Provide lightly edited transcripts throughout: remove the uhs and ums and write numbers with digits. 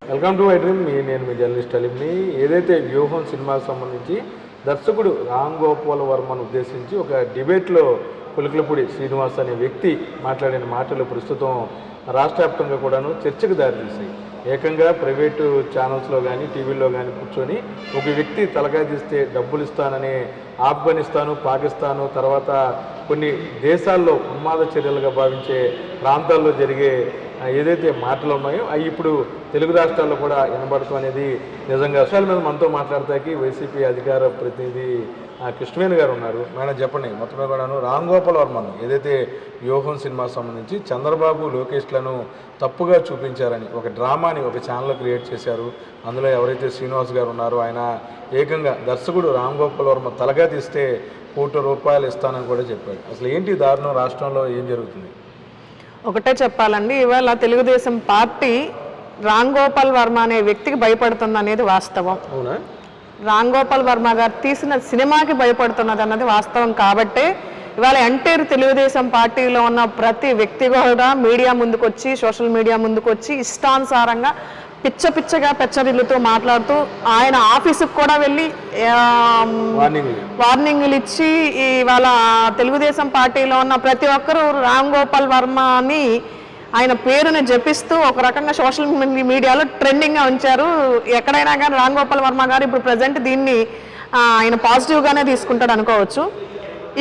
Welcome to my dream. నేను మీ journalist అలీంని. ఏదైతే వ్యూహం సినిమాకు సంబంధించి దర్శకుడు రామ్ గోపాల్ వర్మను ఉద్దేశించి ఒక డిబేట్లో కొలికలపూడి శ్రీనివాస్ అనే వ్యక్తి మాట్లాడిన మాటలు ప్రస్తుతం రాష్ట్ర వ్యాప్తంగా కూడాను చర్చకు దారితీశాయి. ఏకంగా ప్రైవేటు ఛానల్స్లో కానీ టీవీల్లో కానీ కూర్చొని ఒక వ్యక్తి తలకాయ తీస్తే డబ్బులు ఇస్తానని ఆఫ్ఘనిస్తాను, పాకిస్తాను, తర్వాత కొన్ని దేశాల్లో ఉన్మాద చర్యలుగా భావించే ప్రాంతాల్లో జరిగే ఏదైతే మాటలు ఉన్నాయో అవి ఇప్పుడు తెలుగు రాష్ట్రాల్లో కూడా వినబడటం అనేది నిజంగా విషయాల మీద మనతో మాట్లాడతాకి వైసీపీ అధికార ప్రతినిధి కృష్ణవేణి గారు ఉన్నారు. మేడం చెప్పండి, మొత్తమే కూడాను రామ్ గోపాల్ వర్మను ఏదైతే వ్యూహం సినిమాకు సంబంధించి చంద్రబాబు లోకేష్లను తప్పుగా చూపించారని ఒక డ్రామాని ఒక ఛానల్ క్రియేట్ చేశారు. అందులో ఎవరైతే శ్రీనివాస్ గారు ఉన్నారో ఆయన ఏకంగా దర్శకుడు రామ్ గోపాల్ వర్మ తలగా తీస్తే ₹1 కోటి ఇస్తానని కూడా చెప్పాడు. అసలు ఏంటి దారుణం, రాష్ట్రంలో ఏం జరుగుతుంది? ఒకటే చెప్పాలండి, ఇవాళ తెలుగుదేశం పార్టీ రామ్ గోపాల్ వర్మ అనే వ్యక్తికి భయపడుతుంది అనేది వాస్తవం. అవునా? రామ్ గోపాల్ వర్మ గారు తీసిన సినిమాకి భయపడుతున్నది అన్నది వాస్తవం. కాబట్టే ఇవాళ ఎంటైర్ తెలుగుదేశం పార్టీలో ఉన్న ప్రతి వ్యక్తి కూడా మీడియా ముందుకొచ్చి, సోషల్ మీడియా ముందుకొచ్చి ఇష్టానుసారంగా పిచ్చగా పెచ్చరిల్లుతూ మాట్లాడుతూ ఆయన ఆఫీసుకు కూడా వెళ్ళి వార్నింగ్లు ఇచ్చి ఇవాళ తెలుగుదేశం పార్టీలో ఉన్న ప్రతి ఒక్కరూ రామ్ గోపాల్ వర్మ అని ఆయన పేరుని జపిస్తూ ఒక రకంగా సోషల్ మీడియాలో ట్రెండింగ్గా ఉంచారు. ఎక్కడైనా కానీ రామ్ గోపాల్ వర్మ గారు ఇప్పుడు ప్రజెంట్ దీన్ని ఆయన పాజిటివ్గానే తీసుకుంటాడు అనుకోవచ్చు.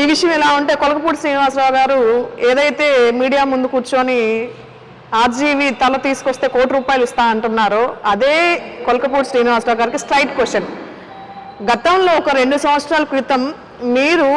ఈ విషయం ఎలా ఉంటే కొలకపూడి శ్రీనివాసరావు గారు ఏదైతే మీడియా ముందు కూర్చొని ఆర్జీవి తల తీసుకొస్తే ₹1 కోటి ఇస్తా అంటున్నారో అదే కొలకపూడి శ్రీనివాసరావు గారికి స్ట్రైట్ క్వశ్చన్. గతంలో ఒక 2 సంవత్సరాల క్రితం మీరు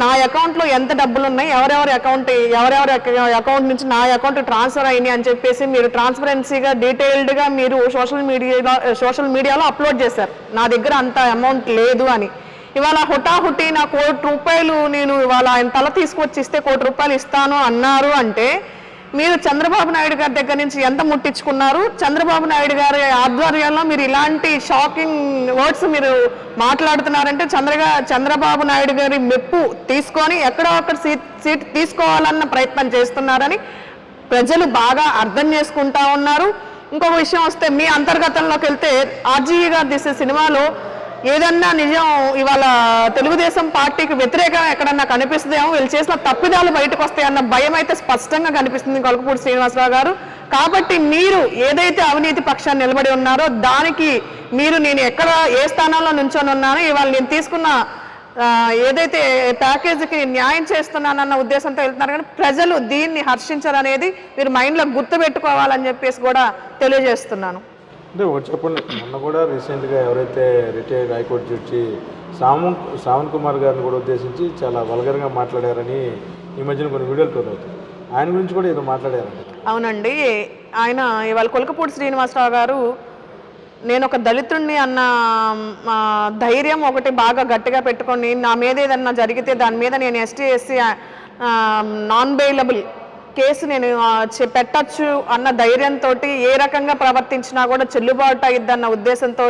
నా అకౌంట్లో ఎంత డబ్బులు ఉన్నాయి, ఎవరెవరి అకౌంట్ నుంచి నా అకౌంట్ ట్రాన్స్ఫర్ అయినాయి అని చెప్పేసి మీరు ట్రాన్స్పరెన్సీగా డీటెయిల్డ్గా మీరు సోషల్ మీడియాలో అప్లోడ్ చేశారు. నా దగ్గర అంత అమౌంట్ లేదు అని. ఇవాళ హుటాహుటి నా ₹1 కోటి నేను ఇవాళ ఆయన తల తీసుకొచ్చి ఇస్తే ₹1 కోటి ఇస్తాను అన్నారు అంటే మీరు చంద్రబాబు నాయుడు గారి దగ్గర నుంచి ఎంత ముట్టించుకున్నారు? చంద్రబాబు నాయుడు గారి ఆధ్వర్యంలో మీరు ఇలాంటి షాకింగ్ వర్డ్స్ మీరు మాట్లాడుతున్నారంటే చంద్రబాబు నాయుడు గారి మెప్పు తీసుకొని ఎక్కడో ఒక సీట్ తీసుకోవాలన్న ప్రయత్నం చేస్తున్నారని ప్రజలు బాగా అర్థం చేసుకుంటా ఉన్నారు. ఇంకొక విషయం వస్తే మీ అంతర్గతంలోకి వెళ్తే ఆర్జీవి గారు తీసే సినిమాలో ఏదన్నా నిజం ఇవాళ తెలుగుదేశం పార్టీకి వ్యతిరేకంగా ఎక్కడన్నా కనిపిస్తుందేమో, వీళ్ళు చేసిన తప్పిదాలు బయటకు వస్తాయన్న భయం అయితే స్పష్టంగా కనిపిస్తుంది కొలకపూడి శ్రీనివాసరావు గారు. కాబట్టి మీరు ఏదైతే అవినీతి పక్షాన్ని నిలబడి ఉన్నారో దానికి నేను ఎక్కడ ఏ స్థానంలో నుంచొని ఉన్నానో ఇవాళ నేను తీసుకున్న ఏదైతే ప్యాకేజీకి న్యాయం చేస్తున్నానన్న ఉద్దేశంతో వెళ్తున్నారు. కానీ ప్రజలు దీన్ని హర్షించారనేది మీరు మైండ్లో గుర్తుపెట్టుకోవాలని చెప్పేసి కూడా తెలియజేస్తున్నాను. అంటే చెప్పండి, మొన్న కూడా రీసెంట్గా ఎవరైతే retired high court judge Sawant Kumar గారిని కూడా ఉద్దేశించి చాలా వల్గర్గా మాట్లాడారని ఈ మధ్యన కొన్ని వీడియోలు ట్రోల్ అవుతాయి. ఆయన గురించి కూడా ఏదో మాట్లాడారండి. అవునండి, ఆయన ఇవాళ కొలకపూడి శ్రీనివాసరావు గారు నేను ఒక దళితుడిని అన్న ధైర్యం ఒకటి బాగా గట్టిగా పెట్టుకొని నా మీద ఏదన్నా జరిగితే దాని మీద నేను ST SC non bailable case నేను పెట్టచ్చు అన్న ధైర్యంతో ఏ రకంగా ప్రవర్తించినా కూడా చెల్లుబాటు అయ్యిద్దన్న ఉద్దేశంతో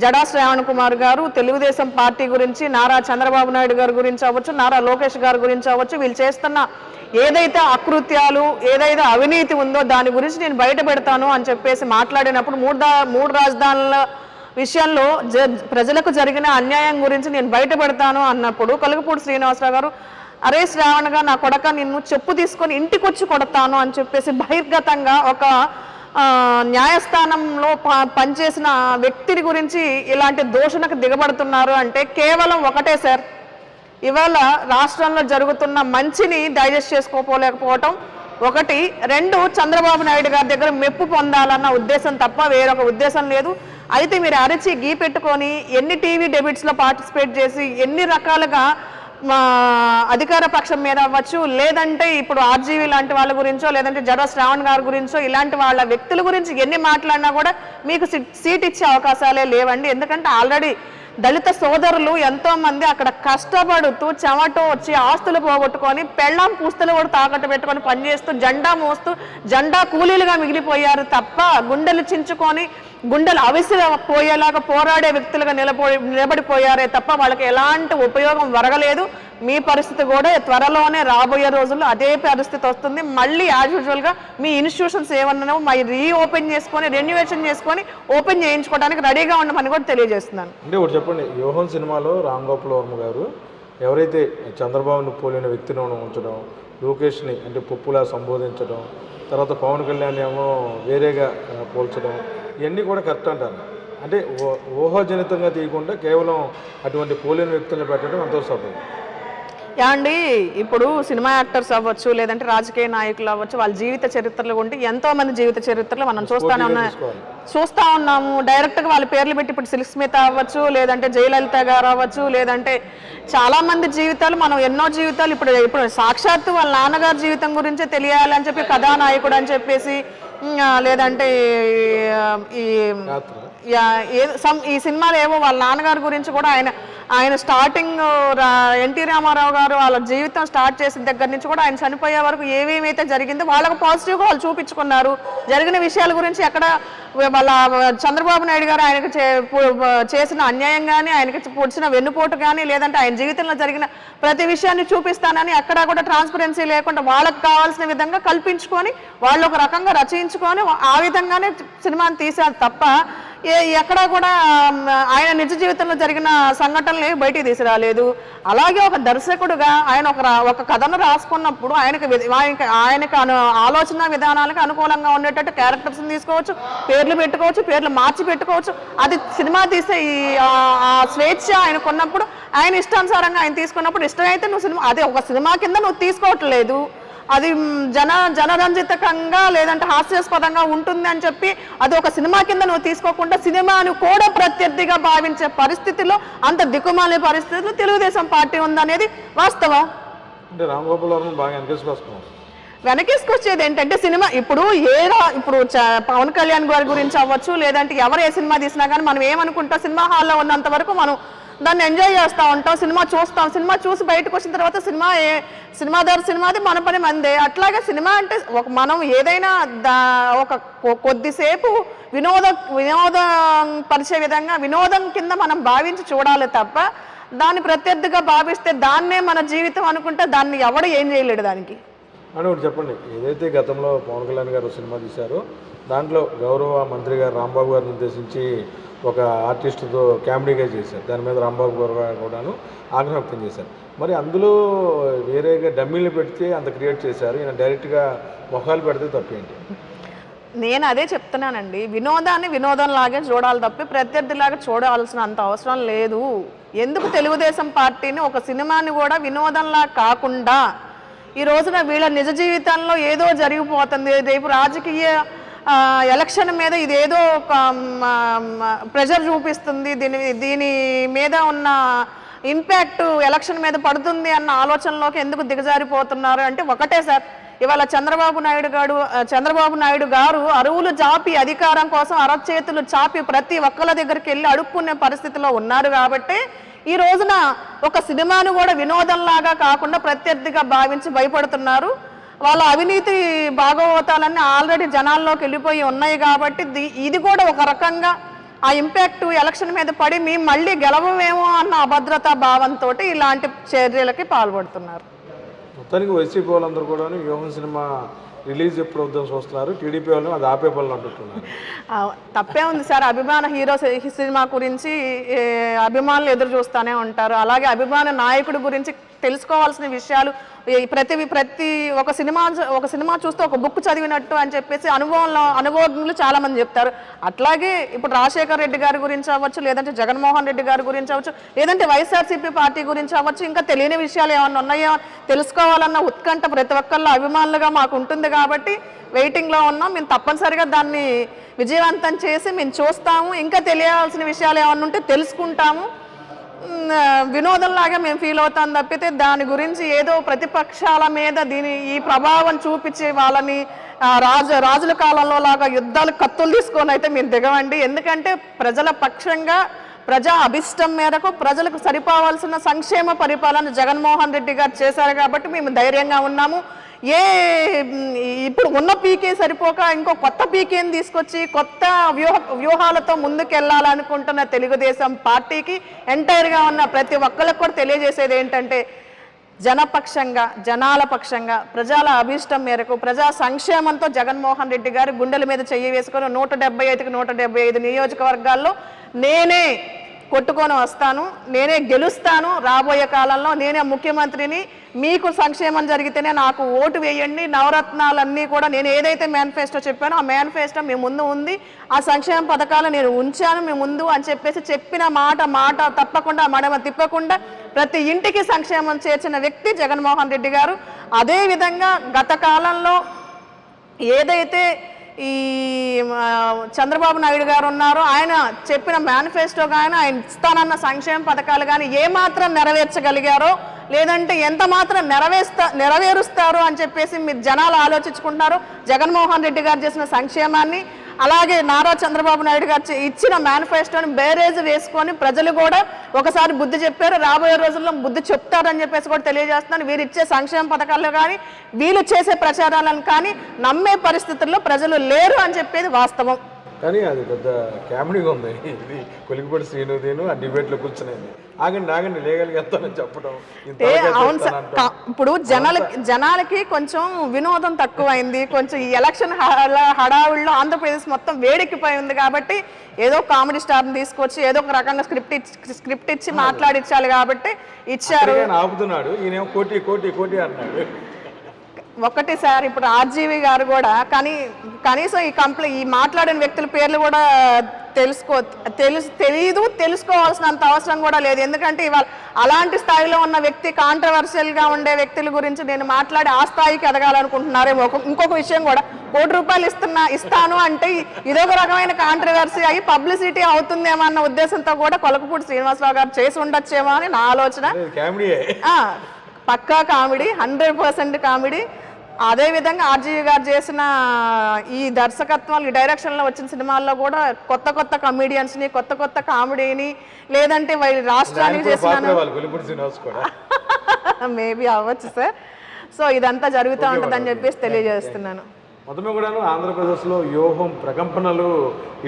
జడా శ్రావణ్ కుమార్ గారు తెలుగుదేశం పార్టీ గురించి, నారా చంద్రబాబు నాయుడు గారి గురించి అవ్వచ్చు, నారా లోకేష్ గారి గురించి అవ్వచ్చు, వీళ్ళు చేస్తున్న ఏదైతే అకృత్యాలు, ఏదైతే అవినీతి ఉందో దాని గురించి నేను బయట పెడతాను అని చెప్పేసి మాట్లాడినప్పుడు మూడు రాజధానుల విషయంలో ప్రజలకు జరిగిన అన్యాయం గురించి నేను బయట పెడతాను అన్నప్పుడు కొలకపూడి శ్రీనివాసరావు గారు అరే శ్రావణ్గా నా కొడక నిన్ను చెప్పు తీసుకొని ఇంటికి వచ్చి కొడతాను అని చెప్పేసి బహిర్గతంగా ఒక న్యాయస్థానంలో పనిచేసిన వ్యక్తిని గురించి ఇలాంటి దూషణకు దిగబడుతున్నారు అంటే కేవలం ఒకటే సార్, ఇవాళ రాష్ట్రంలో జరుగుతున్న మంచిని డైజెస్ట్ చేసుకోలేకపోవటం ఒకటి, 2 చంద్రబాబు నాయుడు గారి దగ్గర మెప్పు పొందాలన్న ఉద్దేశం తప్ప వేరొక ఉద్దేశం లేదు. అయితే మీరు అరిచి గీ పెట్టుకొని ఎన్ని టీవీ డెబేట్స్లో పార్టిసిపేట్ చేసి ఎన్ని రకాలుగా అధికార పక్షం మీద అవ్వచ్చు, లేదంటే ఇప్పుడు ఆర్జీవి లాంటి వాళ్ళ గురించో, లేదంటే జడా శ్రావణ్ గారి గురించో, ఇలాంటి వాళ్ళ వ్యక్తుల గురించి ఎన్ని మాట్లాడినా కూడా మీకు సీట్ ఇచ్చే అవకాశాలే లేవండి. ఎందుకంటే ఆల్రెడీ దళిత సోదరులు ఎంతోమంది అక్కడ కష్టపడుతూ చెమట వచ్చి ఆస్తులు పోగొట్టుకొని పెళ్ళాం పూస్తలు కూడా తాకట్టు పెట్టుకొని పనిచేస్తూ జెండా మోస్తూ జెండా కూలీలుగా మిగిలిపోయారు తప్ప గుండెలు చించుకొని గుండెలు అవిసిపోయేలాగా పోరాడే వ్యక్తులుగా నిలబడిపోయారే తప్ప వాళ్ళకి ఎలాంటి ఉపయోగం వరగలేదు. మీ పరిస్థితి కూడా త్వరలోనే రాబోయే రోజుల్లో అదే పరిస్థితి వస్తుంది. మళ్ళీ యాజ్ యూజువల్గా మీ ఇన్స్టిట్యూషన్స్ ఏమన్నా రీఓపెన్ చేసుకొని రెన్యువేషన్ చేసుకొని ఓపెన్ చేయించుకోవడానికి రెడీగా ఉండమని కూడా తెలియజేస్తున్నాను. అంటే ఒకటి చెప్పండి, వ్యూహం సినిమాలో రామ్ గోపాల్ వర్మ గారు ఎవరైతే చంద్రబాబును పోలిన వ్యక్తిని ఉంచడం, లోకేష్ని అంటే పప్పులా సంబోధించడం, తర్వాత పవన్ కళ్యాణ్ ఏమో వేరేగా పోల్చడం, ఇవన్నీ కూడా కరెక్ట్ అంటారు. అంటే ఊహాజనితంగా తీయకుండా కేవలం అటువంటి పోలిన వ్యక్తులను పెట్టడం ఎంతో సభ్యం. అండి ఇప్పుడు సినిమా యాక్టర్స్ అవ్వచ్చు, లేదంటే రాజకీయ నాయకులు అవ్వచ్చు, వాళ్ళ జీవిత చరిత్రలు ఉంటే ఎంతో మంది జీవిత చరిత్రలు మనం చూస్తా ఉన్నాము. డైరెక్ట్గా వాళ్ళ పేర్లు పెట్టి ఇప్పుడు సిల్క్ స్మిత అవ్వచ్చు, లేదంటే జయలలిత గారు అవ్వచ్చు, లేదంటే చాలా మంది జీవితాలు మనం ఎన్నో జీవితాలు ఇప్పుడు సాక్షాత్తు వాళ్ళ నాన్నగారి జీవితం గురించే తెలియాలని చెప్పి కథానాయకుడు అని చెప్పేసి, లేదంటే ఈ సినిమాలో ఏవో వాళ్ళ నాన్నగారి గురించి కూడా ఆయన స్టార్టింగ్ ఎన్టీ రామారావు గారు వాళ్ళ జీవితం స్టార్ట్ చేసిన దగ్గర నుంచి కూడా ఆయన చనిపోయే వరకు ఏమేమైతే జరిగిందో వాళ్ళకు పాజిటివ్గా వాళ్ళు చూపించుకున్నారు. జరిగిన విషయాల గురించి ఎక్కడ వాళ్ళ చంద్రబాబు నాయుడు గారు ఆయనకు చేసిన అన్యాయం కానీ, ఆయనకి పొడిచిన వెన్నుపోటు కానీ, లేదంటే ఆయన జీవితంలో జరిగిన ప్రతి విషయాన్ని చూపిస్తానని ఎక్కడా కూడా ట్రాన్స్పరెన్సీ లేకుండా వాళ్ళకు కావాల్సిన విధంగా కల్పించుకొని వాళ్ళు ఒక రకంగా రచయించుకొని ఆ విధంగానే సినిమాని తీశారు తప్ప ఎక్కడా కూడా ఆయన నిజ జీవితంలో జరిగిన సంఘటనలు బయటికి తీసుకురాలేదు. అలాగే ఒక దర్శకుడుగా ఆయన ఒక కథను రాసుకున్నప్పుడు ఆయనకు ఆలోచన విధానాలకు అనుకూలంగా ఉండేటట్టు క్యారెక్టర్స్ని తీసుకోవచ్చు, పేర్లు పెట్టుకోవచ్చు, పేర్లు మార్చి పెట్టుకోవచ్చు. అది సినిమా తీసే ఆ స్వేచ్ఛ ఆయనకు ఉన్నప్పుడు, ఆయన ఇష్టానుసారంగా ఆయన తీసుకున్నప్పుడు ఇష్టమైతే నువ్వు సినిమా అదే ఒక సినిమా కింద నువ్వు తీసుకోవట్లేదు, అది జనరంజితకంగా లేదంటే హాస్యాస్పదంగా ఉంటుంది అని చెప్పి అది ఒక సినిమా కింద నువ్వు తీసుకోకుండా సినిమాను కూడా ప్రత్యర్థిగా భావించే పరిస్థితిలో, అంత దిక్కుమాలే పరిస్థితిలో తెలుగుదేశం పార్టీ ఉందనేది వాస్తవం. అంటే రామ్ గోపాల్ వర్మ బాగా వెనకేసుకొచ్చేది ఏంటంటే సినిమా ఇప్పుడు పవన్ కళ్యాణ్ గారి గురించి అవ్వచ్చు, లేదంటే ఎవరు ఏ సినిమా తీసినా కానీ మనం ఏమనుకుంటాం, సినిమా హాల్లో ఉన్నంత వరకు మనం దాన్ని ఎంజాయ్ చేస్తూ ఉంటాం, సినిమా చూస్తాం, సినిమా చూసి బయటకు వచ్చిన తర్వాత సినిమాది మన పని మందే. అట్లాగే సినిమా అంటే మనం ఏదైనా ఒక కొద్దిసేపు వినోదం పరిచే విధంగా వినోదం కింద మనం భావించి చూడాలి తప్ప దాన్ని ప్రత్యర్థిగా భావిస్తే దాన్నే మన జీవితం అనుకుంటే దాన్ని ఎవడు ఏం చేయలేడు దానికి. అని ఒకటి చెప్పండి, ఏదైతే గతంలో పవన్ కళ్యాణ్ గారు సినిమా తీశారో దాంట్లో గౌరవ మంత్రి గారు రాంబాబు గారిని ఉద్దేశించి ఒక ఆర్టిస్టుతో కామెడీగా చేశారు. దాని మీద రాంబాబు గారు కూడాను ఆగ్రహం వ్యక్తం చేశారు. మరి అందులో వేరేగా డమ్మీలు పెడితే అంత క్రియేట్ చేశారు, ఈయన డైరెక్ట్గా మొఖాలు పెడితే తప్పేంటి? నేను అదే చెప్తున్నానండి, వినోదాన్ని వినోదంలాగే చూడాలి తప్పి ప్రత్యర్థిలాగా చూడాల్సిన అంత అవసరం లేదు. ఎందుకు తెలుగుదేశం పార్టీని ఒక సినిమాని కూడా వినోదంలా కాకుండా ఈ రోజున వీళ్ళ నిజ జీవితంలో ఏదో జరిగిపోతుంది, రేపు రాజకీయ ఎలక్షన్ మీద ఇదేదో ప్రెషర్ చూపిస్తుంది, దీని మీద ఉన్న ఇంపాక్ట్ ఎలక్షన్ మీద పడుతుంది అన్న ఆలోచనలోకి ఎందుకు దిగజారిపోతున్నారు అంటే ఒకటే సార్, ఇవాళ చంద్రబాబు నాయుడు గారు అరువులు చాపి అధికారం కోసం అరచేతులు చాపి ప్రతి ఒక్కళ్ళ దగ్గరికి వెళ్ళి అడుక్కునే పరిస్థితిలో ఉన్నారు కాబట్టి ఈ రోజున ఒక సినిమాను కూడా వినోదంలాగా కాకుండా ప్రత్యర్థిగా భావించి భయపడుతున్నారు. వాళ్ళ అవినీతి భాగవతాలన్నీ ఆల్రెడీ జనాల్లోకి వెళ్ళిపోయి ఉన్నాయి కాబట్టి ఇది కూడా ఒక రకంగా ఆ ఇంపాక్ట్ ఎలక్షన్ మీద పడి మేము మళ్ళీ గెలవమేమో అన్న అభద్రతా భావంతో ఇలాంటి చర్యలకి పాల్పడుతున్నారు. మొత్తానికి వైసీపీ వాళ్ళందరూ కూడా వ్యూహం సినిమా రిలీజ్ ఎప్పుడు వద్దాం చూస్తున్నారు, టీడీపీ వాళ్ళు అది ఆపే పనులు అంటున్నారు. తప్పే ఉంది సార్, అభిమాన హీరో సినిమా గురించి అభిమానులు ఎదురు చూస్తూనే ఉంటారు. అలాగే అభిమాన నాయకుడి గురించి తెలుసుకోవాల్సిన విషయాలు ప్రతి ఒక సినిమా చూస్తే ఒక బుక్ చదివినట్టు అని చెప్పేసి అనుభవజ్ఞులు చాలా మంది చెప్తారు. అట్లాగే ఇప్పుడు రాజశేఖర్ రెడ్డి గారి గురించి అవ్వచ్చు, లేదంటే జగన్మోహన్ రెడ్డి గారి గురించి అవ్వచ్చు, లేదంటే వైఎస్ఆర్సీపీ పార్టీ గురించి అవ్వచ్చు, ఇంకా తెలియని విషయాలు ఏమన్నా ఉన్నాయో తెలుసుకోవాలన్న ఉత్కంఠ ప్రతి ఒక్కళ్ళ అభిమానులుగా మాకు ఉంటుంది కాబట్టి వెయిటింగ్లో ఉన్నాం. మేము తప్పనిసరిగా దాన్ని విజయవంతం చేసి మేము చూస్తాము. ఇంకా తెలియాల్సిన విషయాలు ఏమన్నా ఉంటే తెలుసుకుంటాము. వినోదంలాగా మేము ఫీల్ అవుతాం తప్పితే దాని గురించి ఏదో ప్రతిపక్షాల మీద ఈ ప్రభావం చూపించి వాళ్ళని రాజుల కాలంలో లాగా యుద్ధాలు కత్తులు తీసుకొని అయితే మేము దిగవండి. ఎందుకంటే ప్రజల పక్షంగా ప్రజా అభిష్టం మేరకు ప్రజలకు సరిపోవాల్సిన సంక్షేమ పరిపాలన జగన్మోహన్ రెడ్డి గారు చేశారు కాబట్టి మేము ధైర్యంగా ఉన్నాము. ఇప్పుడు ఉన్న పీకే సరిపోక ఇంకో కొత్త పీకేని తీసుకొచ్చి కొత్త వ్యూహాలతో ముందుకెళ్లాలనుకుంటున్న తెలుగుదేశం పార్టీకి ఎంటైర్గా ఉన్న ప్రతి ఒక్కరికి కూడా తెలియజేసేది ఏంటంటే జనపక్షంగా, జనాల పక్షంగా, ప్రజల అభీష్టం మేరకు, ప్రజా సంక్షేమంతో జగన్మోహన్ రెడ్డి గారు గుండెల మీద చెయ్యి వేసుకొని 175కి 175 నియోజకవర్గాల్లో నేనే కొట్టుకొని వస్తాను, నేనే గెలుస్తాను, రాబోయే కాలంలో నేనే ముఖ్యమంత్రిని, మీకు సంక్షేమం జరిగితేనే నాకు ఓటు వేయండి, నవరత్నాలన్నీ కూడా నేను ఏదైతే మేనిఫెస్టో చెప్పానో ఆ మేనిఫెస్టో మీ ముందు ఉంది, ఆ సంక్షేమ పథకాలు నేను ఉంచాను మీ ముందు అని చెప్పేసి చెప్పిన మాట తప్పకుండా మడమ తిప్పకుండా ప్రతి ఇంటికి సంక్షేమం చేర్చిన వ్యక్తి జగన్మోహన్ రెడ్డి గారు. అదేవిధంగా గత కాలంలో ఏదైతే ఈ చంద్రబాబు నాయుడు గారు ఉన్నారో ఆయన చెప్పిన మేనిఫెస్టో కానీ ఆయన ఇస్తానన్న సంక్షేమ పథకాలు కానీ ఏమాత్రం నెరవేర్చగలిగారో లేదంటే ఎంత మాత్రం నెరవేరుస్తారు అని చెప్పేసి మీరు జనాలు ఆలోచించుకుంటున్నారు. జగన్మోహన్ రెడ్డి గారు చేసిన సంక్షేమాన్ని అలాగే నారా చంద్రబాబు నాయుడు గారు ఇచ్చిన మేనిఫెస్టోని బేరేజ్ వేసుకొని ప్రజలు కూడా ఒకసారి బుద్ధి చెప్పారు, రాబోయే రోజుల్లో బుద్ధి చెప్తారని చెప్పేసి కూడా తెలియజేస్తున్నాను. వీరు ఇచ్చే సంక్షేమ పథకాలు కానీ వీళ్ళు చేసే ప్రచారాలను కానీ నమ్మే పరిస్థితుల్లో ప్రజలు లేరు అని చెప్పేది వాస్తవం. కానీ అది పెద్ద కామెడీగా ఉంది. ఇది కొలికిపూడి శ్రీనుదేను ఆ డిబేట్లో కూర్చునేది ఆగండి లేగలిగేస్తానని చెప్పడం. అవును సార్, ఇప్పుడు జనాలకి కొంచెం వినోదం తక్కువైంది, కొంచెం ఈ ఎలక్షన్ హడావుల్లో ఆంధ్రప్రదేశ్ మొత్తం వేడెక్కిపోయింది కాబట్టి ఏదో కామెడీ స్టార్ని తీసుకొచ్చి ఏదో ఒక రకంగా స్క్రిప్ట్ ఇచ్చి మాట్లాడించాలి కాబట్టి ఇచ్చారు. ఆపుతున్నాడు ఈయన కోటి అన్నాడు. ఒకటి సార్, ఇప్పుడు ఆర్జీవి గారు కూడా కనీసం ఈ మాట్లాడిన వ్యక్తుల పేర్లు కూడా తెలుసుకోవాల్సినంత అవసరం కూడా లేదు. ఎందుకంటే ఇవాళ అలాంటి స్థాయిలో ఉన్న వ్యక్తి, కాంట్రవర్షియల్గా ఉండే వ్యక్తుల గురించి నేను మాట్లాడి ఆ స్థాయికి ఎదగాలనుకుంటున్నారేమో. ఇంకొక విషయం కూడా, ₹1 ఇస్తాను అంటే ఇదొక రకమైన కాంట్రవర్సీ అయ్యి పబ్లిసిటీ అవుతుందేమో అన్న ఉద్దేశంతో కూడా కొలకపూడి శ్రీనివాసరావు గారు చేసి ఉండొచ్చేమో అని నా ఆలోచన. పక్కా కామెడీ, 100% కామెడీ. అదేవిధంగా ఆర్జీవి గారు చేసిన ఈ దర్శకత్వాలు, ఈ డైరెక్షన్లో వచ్చిన సినిమాల్లో కూడా కొత్త కమెడియన్స్ని, కొత్త కామెడీని, లేదంటే రాష్ట్రానికి చేసిన మేబీ అవ్వచ్చు సార్. సో ఇదంతా జరుగుతూ ఉంటుందని చెప్పేసి తెలియజేస్తున్నాను. మొత్తమే కూడాను ఆంధ్రప్రదేశ్లో వ్యూహం ప్రకంపనలు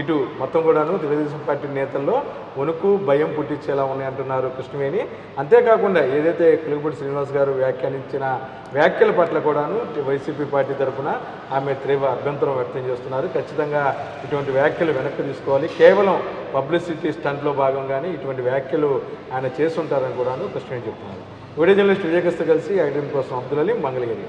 ఇటు మొత్తం కూడాను తెలుగుదేశం పార్టీ నేతల్లో వణుకు భయం పుట్టించేలా ఉన్నాయంటున్నారు కృష్ణవేణి. అంతేకాకుండా ఏదైతే కొలికిపూడి శ్రీనివాస్ గారు వ్యాఖ్యానించిన వ్యాఖ్యల పట్ల కూడాను వైసీపీ పార్టీ తరఫున ఆమె తీవ్ర అభ్యంతరం వ్యక్తం చేస్తున్నారు. ఖచ్చితంగా ఇటువంటి వ్యాఖ్యలు వెనక్కి తీసుకోవాలి, కేవలం పబ్లిసిటీ స్టంట్లో భాగంగానే ఇటువంటి వ్యాఖ్యలు ఆయన చేస్తుంటారని కూడాను కృష్ణవేణి చెప్తున్నారు. వీడియో జర్నలిస్ట్ విజయకస్తో కలిసి ఐడెంట్ కోసం అబ్దుల్ అలీ, మంగళగిరి.